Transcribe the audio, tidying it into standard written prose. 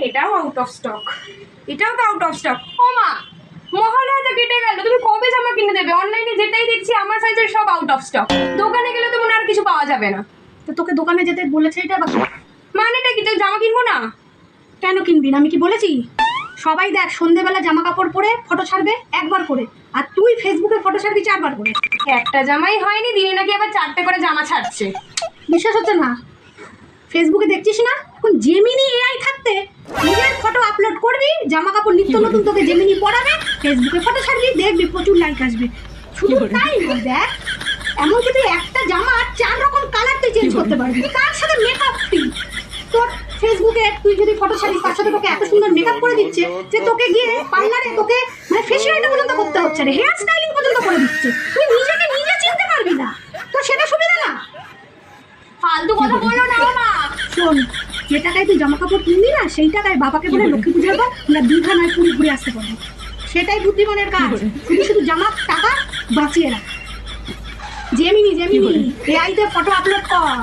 এটাও out of stock, এটাও তো আউট অফ স্টক। ও মা, মহালয়া তো কেটে গেল, তুমি কবে জামা কিনে দেবে? অনলাইনে যেটাই দেখছি আমার সাইজের সব আউট অফ স্টক। দোকানে গেলে তো মনে আর কিছু পাওয়া যাবে না। তো তোকে দোকানে যেতে বলেছে এটা বা মানেটা কি, তুই জামা কিনবো না? কেন কিনবি না? আমি কি বলেছি? সবাই দেখ সন্ধেবেলা জামা কাপড় পরে ফটো ছাড়বে একবার করে, আর তুই ফেসবুকে ফটো ছাড়বি 4বার করে। একটা জামাই হয়নি, দিনে নাকি আবার 4টে করে জামা ছাড়ছে। বিশ্বাস হচ্ছে না? ফেসবুকে দেখছিস না এখন জেমিনি এআই থাকতে নিজের ফটো আপলোড করবি, জামা কাপড় নিত্য নতুন তোকে জেমিনি পরাবে, ফেসবুকে ফটো ছাড়বি, দেখবি প্রচুর লাইক আসবে। শুধু তাই না, দেখ এমনকি তুই একটা জামা 4 রকম কালার তুই চেঞ্জ করতে পারবি, তার সাথে মেকআপ ফ্রি। তোর ফেসবুকে তুই যদি ফটো ছাড়িস তার সাথে তোকে এত সুন্দর মেকআপ করে দিচ্ছে যে তোকে গিয়ে পার্লারে তোকে মানে ফেসিয়ালটা পর্যন্ত করতে হচ্ছে না, হেয়ার স্টাইলিং পর্যন্ত করে দিচ্ছে। তুই নিজেকে নিজে চিনতে পারবি না, তো সেটা সুবিধা না? ফালতু কথা বলো না বাবা। শোন, যে টাকায় তুই জামা কাপড় কিনবি না সেই টাকায় বাবাকে বলে লক্ষ্মী পূজার পর আমরা দীঘা নয় পুরী ঘুরে আসতে পারবো। সেটাই বুদ্ধিমানের কাজ, শুধু শুধু জামা টাকা বাঁচিয়ে রাখ। জেমিনি এআইতে ফটো আপলোড কর।